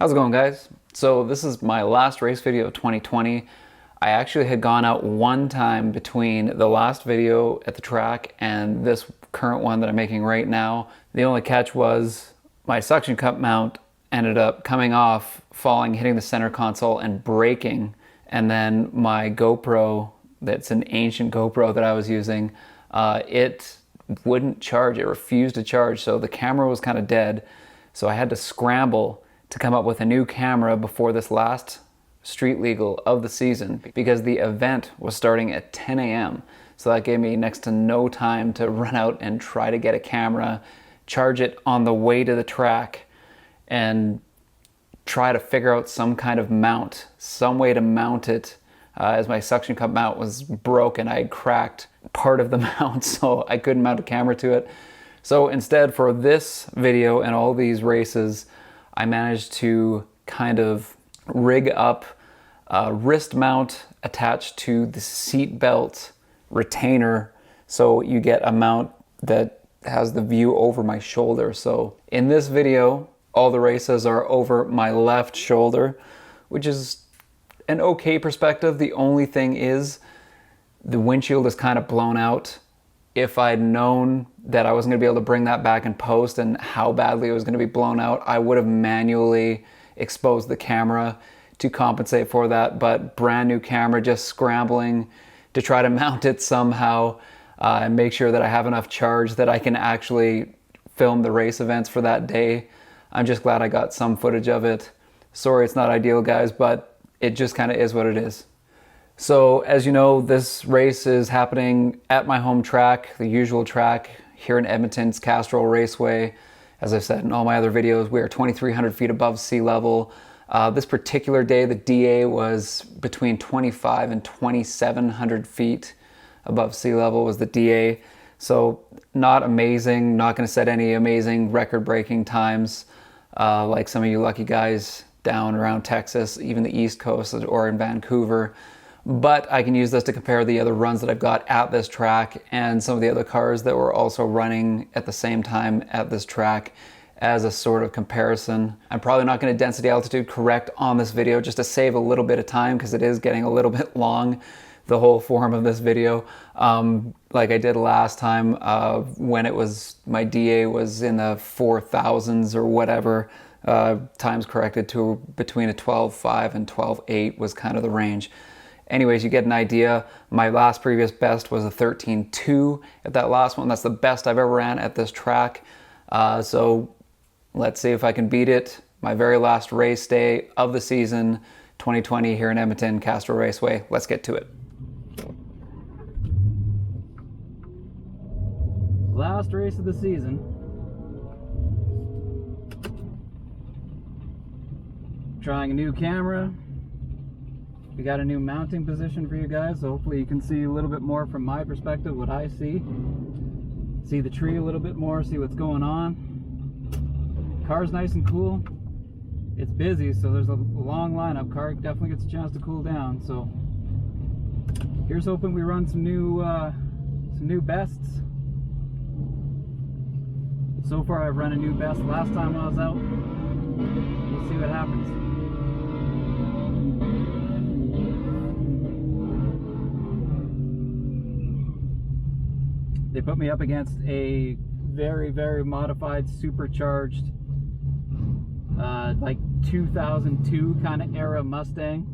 How's it going, guys? So this is my last race video of 2020. I actually had gone out one time between the last video at the track and this current one that I'm making right now. The only catch was my suction cup mount ended up coming off, falling, hitting the center console and breaking. And then my GoPro, that's an ancient GoPro that I was using, it wouldn't charge. It refused to charge. So the camera was kind of dead. So I had to scramble to come up with a new camera before this last street legal of the season because the event was starting at 10 a.m. So that gave me next to no time to run out and try to get a camera, charge it on the way to the track, and try to figure out some kind of mount, some way to mount it, as my suction cup mount was broken. I had cracked part of the mount, so I couldn't mount a camera to it. So instead, for this video and all these races, I managed to kind of rig up a wrist mount attached to the seat belt retainer, so you get a mount that has the view over my shoulder. So in this video, all the races are over my left shoulder, which is an okay perspective. The only thing is the windshield is kind of blown out. If I'd known that I wasn't going to be able to bring that back in post and how badly it was going to be blown out, I would have manually exposed the camera to compensate for that. But brand new camera, just scrambling to try to mount it somehow and make sure that I have enough charge that I can actually film the race events for that day. I'm just glad I got some footage of it. Sorry it's not ideal, guys, but it just kind of is what it is. So as you know, this race is happening at my home track, the usual track here in Edmonton's Castrol Raceway. As I've said in all my other videos, we are 2,300 feet above sea level. This particular day, the DA was between 2,500 and 2,700 feet above sea level was the DA. So not amazing, not going to set any amazing record-breaking times like some of you lucky guys down around Texas, even the East Coast or in Vancouver. But I can use this to compare the other runs that I've got at this track and some of the other cars that were also running at the same time at this track as a sort of comparison. I'm probably not going to density altitude correct on this video just to save a little bit of time because it is getting a little bit long, the whole form of this video. Like I did last time when it was, my DA was in the 4,000s or whatever, times corrected to between a 12.5 and 12.8 was kind of the range. Anyways, you get an idea. My last previous best was a 13.2 at that last one. That's the best I've ever ran at this track. So let's see if I can beat it. My very last race day of the season, 2020 here in Edmonton, Castrol Raceway. Let's get to it. Last race of the season. Trying a new camera. We got a new mounting position for you guys, so hopefully you can see a little bit more from my perspective, what I see. See the tree a little bit more, see what's going on. Car's nice and cool. It's busy, so there's a long lineup. Car definitely gets a chance to cool down. So here's hoping we run some new bests. So far I've run a new best last time I was out. We'll see what happens. They put me up against a very, very modified, supercharged, like 2002 kind of era Mustang.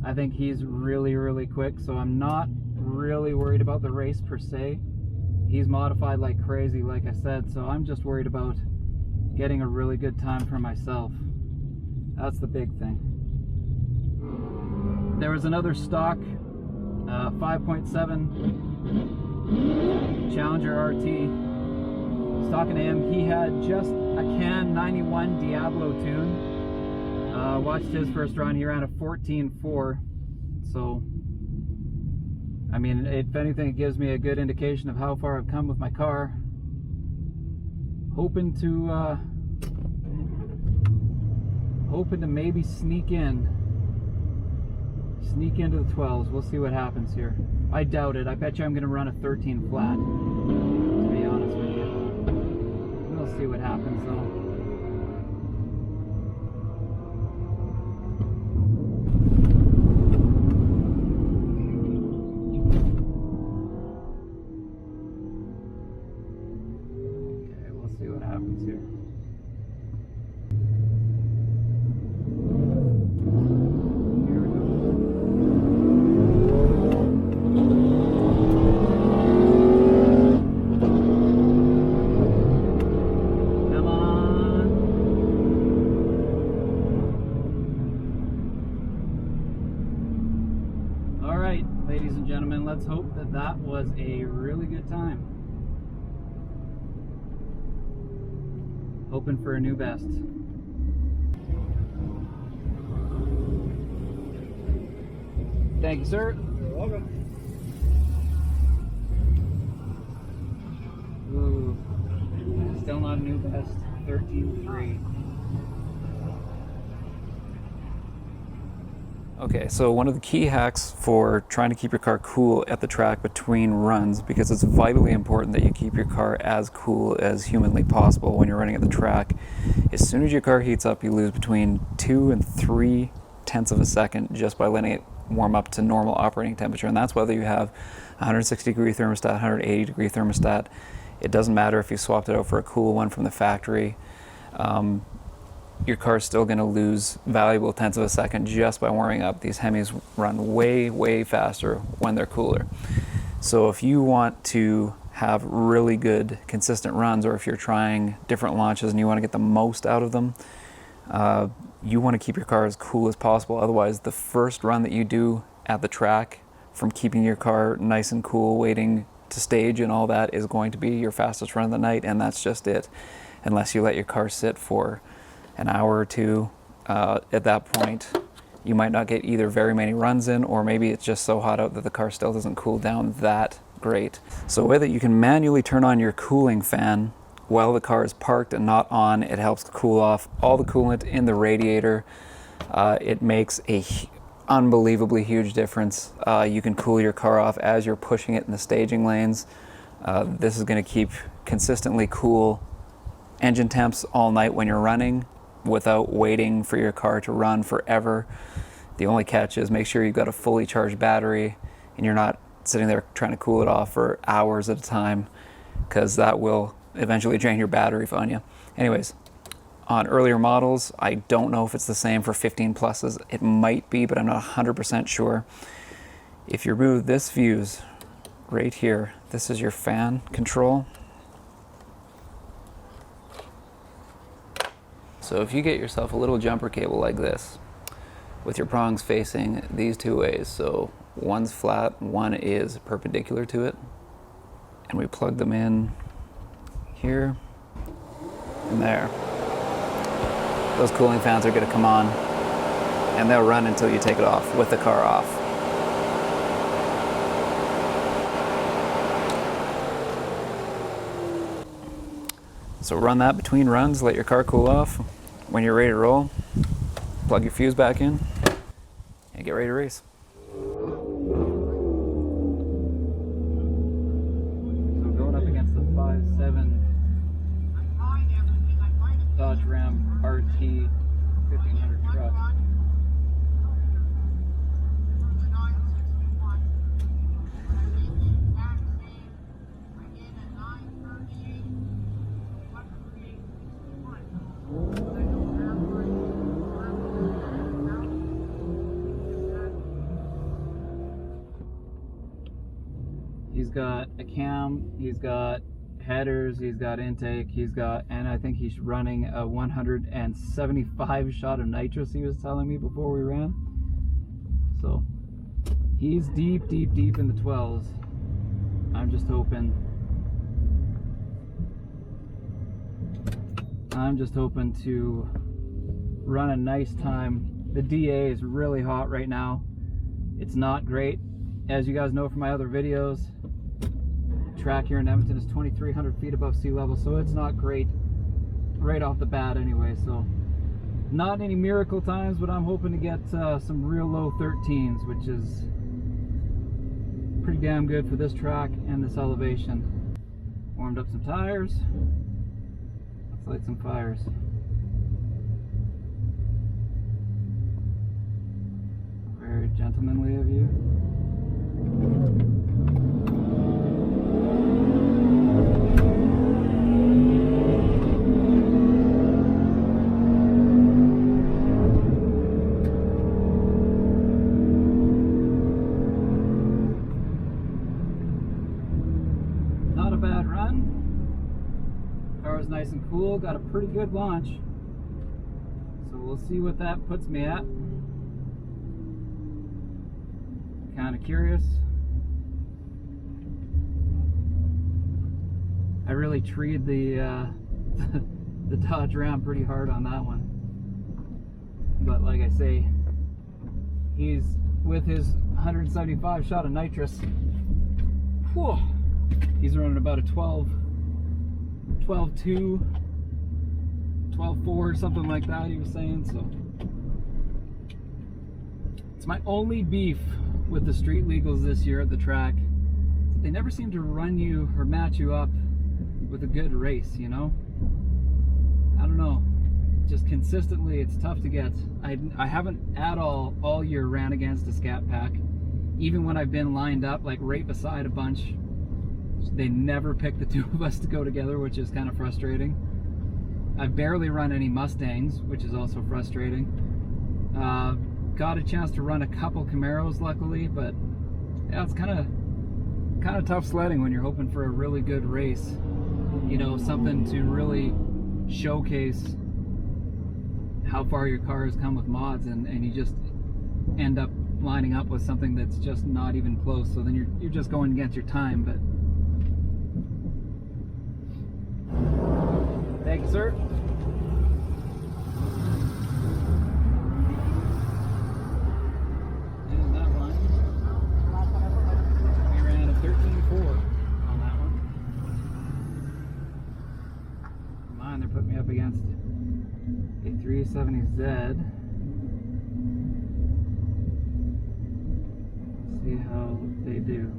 I think he's really, really quick, so I'm not really worried about the race per se. He's modified like crazy, like I said, so I'm just worried about getting a really good time for myself. That's the big thing. There was another stock 5.7 Challenger RT, stocking him. He had just a Can 91 Diablo tune. Watched his first run. He ran a 14.4. So, I mean, if anything, it gives me a good indication of how far I've come with my car. Hoping to maybe sneak into the 12s. We'll see what happens here. I doubt it. I bet you I'm going to run a 13 flat, to be honest with you. We'll see what happens though. right, ladies and gentlemen, let's hope that that was a really good time. Hoping for a new best. Thank you, sir. You're welcome. Ooh, still not a new best. 13.3. Okay, so one of the key hacks for trying to keep your car cool at the track between runs, because it's vitally important that you keep your car as cool as humanly possible when you're running at the track. As soon as your car heats up, you lose between 2 and 3 tenths of a second just by letting it warm up to normal operating temperature, and that's whether you have 160 degree thermostat, 180 degree thermostat. It doesn't matter if you swapped it out for a cool one from the factory. Your car's still going to lose valuable tenths of a second just by warming up. These Hemis run way, way faster when they're cooler. So if you want to have really good, consistent runs, or if you're trying different launches and you want to get the most out of them, you want to keep your car as cool as possible. Otherwise, the first run that you do at the track, from keeping your car nice and cool, waiting to stage and all that, is going to be your fastest run of the night, and that's just it. Unless you let your car sit for an hour or two, at that point you might not get either very many runs in, or maybe it's just so hot out that the car still doesn't cool down that great. So whether you can manually turn on your cooling fan while the car is parked and not on, it helps to cool off all the coolant in the radiator. It makes a unbelievably huge difference. You can cool your car off as you're pushing it in the staging lanes. This is going to keep consistently cool engine temps all night when you're running, without waiting for your car to run forever. The only catch is make sure you've got a fully charged battery and you're not sitting there trying to cool it off for hours at a time, because that will eventually drain your battery on you. Anyways, on earlier models, I don't know if it's the same for 15 pluses. It might be, but I'm not 100% sure. If you remove this fuse right here, this is your fan control. So if you get yourself a little jumper cable like this, with your prongs facing these two ways, so one's flat, one is perpendicular to it, and we plug them in here and there, those cooling fans are going to come on, and they'll run until you take it off with the car off. So run that between runs, let your car cool off. When you're ready to roll, plug your fuse back in and get ready to race. So going up against the 5.7 Dodge Ram RT 1500 truck. He's got a cam, he's got headers, he's got intake, and I think he's running a 175 shot of nitrous, he was telling me before we ran. So he's deep in the 12s. I'm just hoping to run a nice time. The DA is really hot right now. It's not great. As you guys know from my other videos, track here in Edmonton is 2,300 feet above sea level, so it's not great right off the bat anyway. So not any miracle times, but I'm hoping to get some real low 13s, which is pretty damn good for this track and this elevation. Warmed up some tires. Let's light some fires. Very gentlemanly of you. Not a bad run. Car was nice and cool, got a pretty good launch. So we'll see what that puts me at. kind of curious. I really treed the the Dodge Ram pretty hard on that one. But like I say, he's with his 175 shot of nitrous. Whew, he's running about a 12.2, 12.4, something like that, he was saying. So it's my only beef with the street legals this year at the track. They never seem to run you or match you up with a good race, you know? I don't know. Just consistently, it's tough to get. I haven't at all year ran against a scat pack. Even when I've been lined up like right beside a bunch, they never pick the two of us to go together, which is kind of frustrating. I've barely run any Mustangs, which is also frustrating. Got a chance to run a couple Camaros, luckily, but yeah, it's kind of tough sledding when you're hoping for a really good race. You know, something to really showcase how far your car has come with mods, and you just end up lining up with something that's just not even close. So then you're just going against your time. But thank you, sir. And that one, we ran a 13.4 on that one. Mine, they're putting me up against a 370Z. See how they do.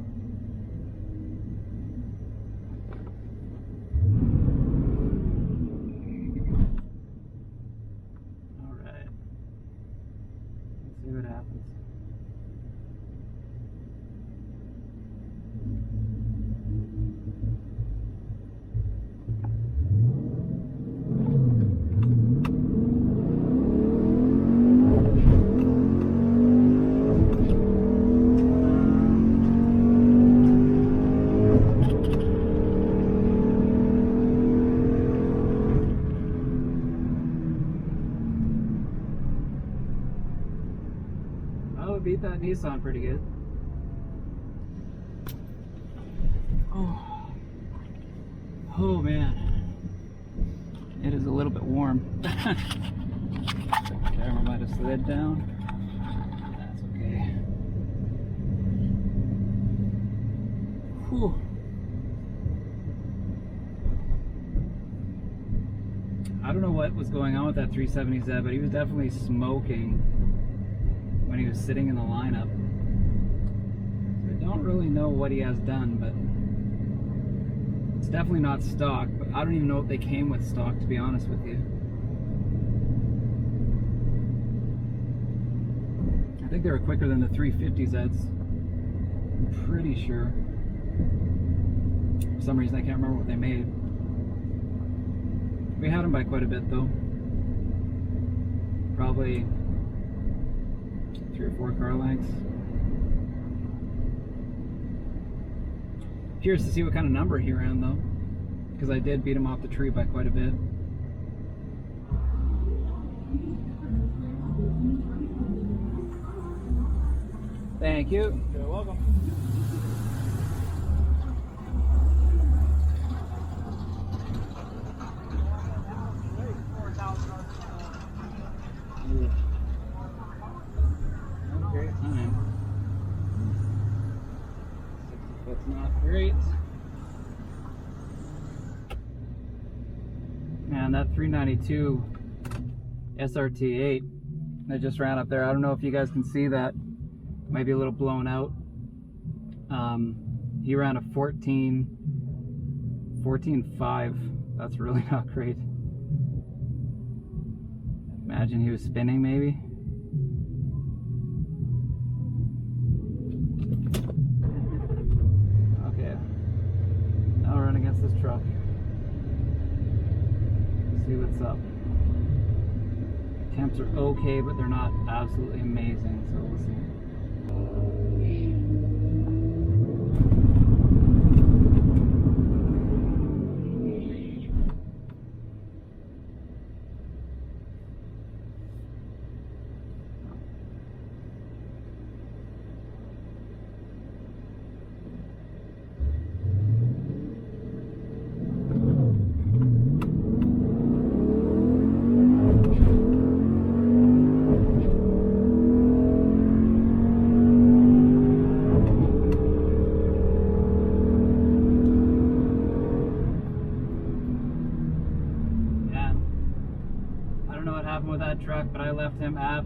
All right. Let's see what happens. Beat that Nissan pretty good. Oh man, it is a little bit warm. Camera might have slid down. That's okay. Whew. I don't know what was going on with that 370Z, but he was definitely smoking when he was sitting in the lineup. So I don't really know what he has done, but it's definitely not stock. But I don't even know if they came with stock, to be honest with you. I think they were quicker than the 350Zs. I'm pretty sure. For some reason I can't remember what they made. We had them by quite a bit though. Probably 3 or 4 car lengths. Curious to see what kind of number he ran though, because I did beat him off the tree by quite a bit. Thank you. You're welcome. Great time. 60 foot's not great. Man, that 392 SRT8 that just ran up there, I don't know if you guys can see that. Might be a little blown out. He ran a 14.5. That's really not great. Imagine he was spinning maybe. Okay. Now we'll run against this truck. See what's up. Temps are okay, but they're not absolutely amazing, so we'll see.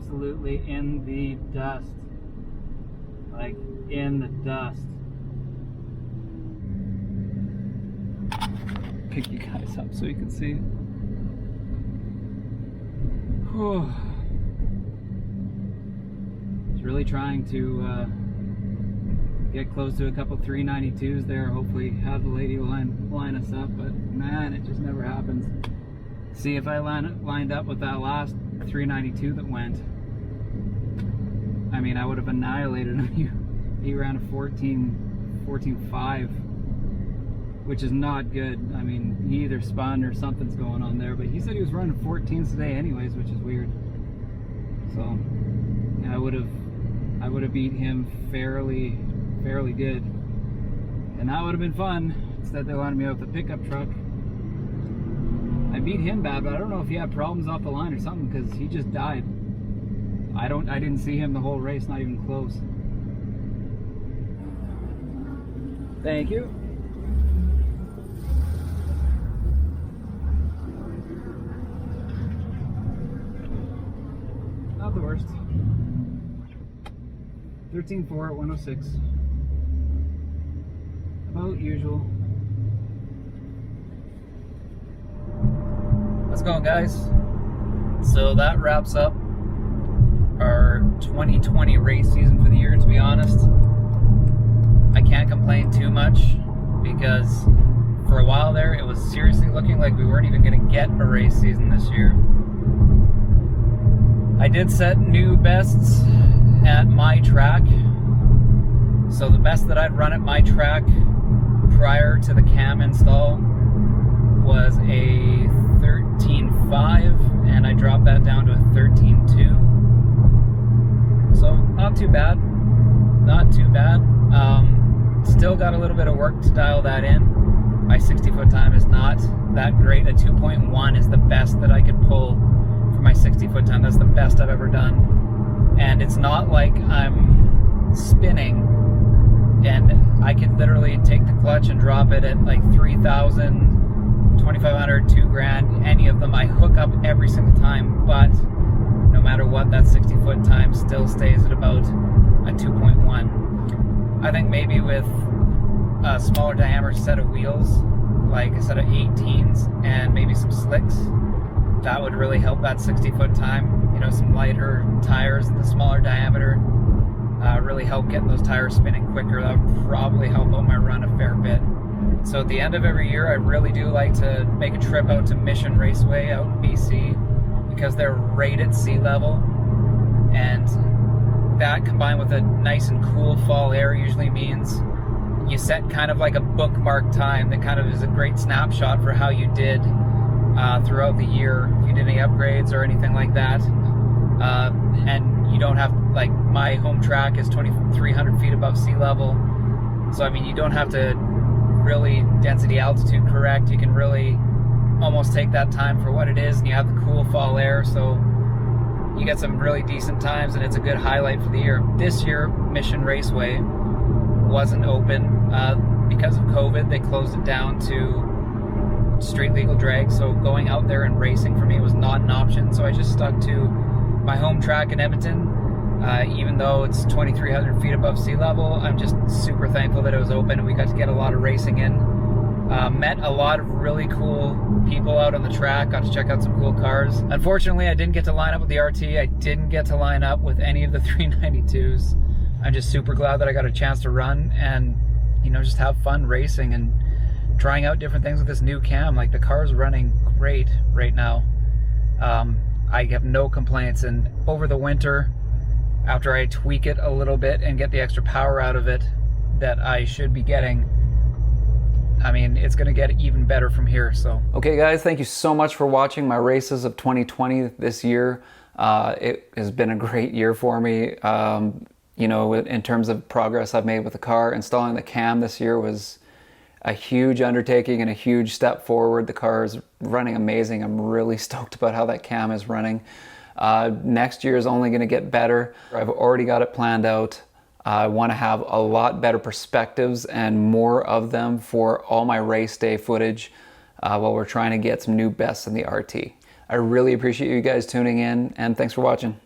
absolutely in the dust. Like, in the dust. Pick you guys up so you can see. Whew. Just really trying to get close to a couple 392s there. Hopefully have the lady line us up, but man, it just never happens. See, if I lined up with that last 392 that went, I mean, I would have annihilated him. He ran a 14.5, which is not good. I mean, he either spun or something's going on there, but he said he was running 14s today anyways, which is weird. So I would have beat him fairly good, and that would have been fun. Instead they lined me up with a pickup truck. I beat him bad, but I don't know if he had problems off the line or something, because he just died. I didn't see him the whole race, not even close. Thank you. Not the worst. 13.4 at 106. About usual. Let's go, guys. So that wraps up our 2020 race season for the year, to be honest. I can't complain too much, because for a while there it was seriously looking like we weren't even going to get a race season this year. I did set new bests at my track. So the best that I'd run at my track prior to the cam install was a 13.5, and I dropped that down to a 13.2. So not too bad, not too bad. Still got a little bit of work to dial that in. My 60-foot time is not that great. A 2.1 is the best that I could pull for my 60-foot time. That's the best I've ever done. And it's not like I'm spinning, and I could literally take the clutch and drop it at like 3,000, 2,500, 2 grand, any of them. I hook up every single time, but no matter what, that 60-foot time still stays at about a 2.1. I think maybe with a smaller diameter set of wheels, like a set of 18s and maybe some slicks, that would really help that 60-foot time. You know, some lighter tires in the smaller diameter really help getting those tires spinning quicker. That would probably help out my run a fair bit. So at the end of every year, I really do like to make a trip out to Mission Raceway out in BC, because they're right at sea level, and that combined with a nice and cool fall air usually means you set kind of like a bookmark time that kind of is a great snapshot for how you did throughout the year, if you did any upgrades or anything like that. And you don't have, like, my home track is 2,300 feet above sea level, so I mean, you don't have to really density altitude correct. You can really almost take that time for what it is, and you have the cool fall air, so you get some really decent times, and it's a good highlight for the year. This year, Mission Raceway wasn't open because of COVID. They closed it down to street legal drag, so going out there and racing for me was not an option. So I just stuck to my home track in Edmonton. Even though it's 2,300 feet above sea level, I'm just super thankful that it was open and we got to get a lot of racing in. Met a lot of really cool people out on the track, got to check out some cool cars. Unfortunately, I didn't get to line up with the RT. I didn't get to line up with any of the 392s. I'm just super glad that I got a chance to run and, you know, just have fun racing and trying out different things with this new cam. Like, the car's running great right now. I have no complaints, and over the winter, after I tweak it a little bit and get the extra power out of it that I should be getting, I mean, it's going to get even better from here. So, okay guys, thank you so much for watching my races of 2020 this year. It has been a great year for me. You know, in terms of progress I've made with the car. Installing the cam this year was a huge undertaking and a huge step forward. The car is running amazing. I'm really stoked about how that cam is running. Next year is only going to get better. I've already got it planned out. I want to have a lot better perspectives and more of them for all my race day footage while we're trying to get some new bests in the RT. I really appreciate you guys tuning in, and thanks for watching.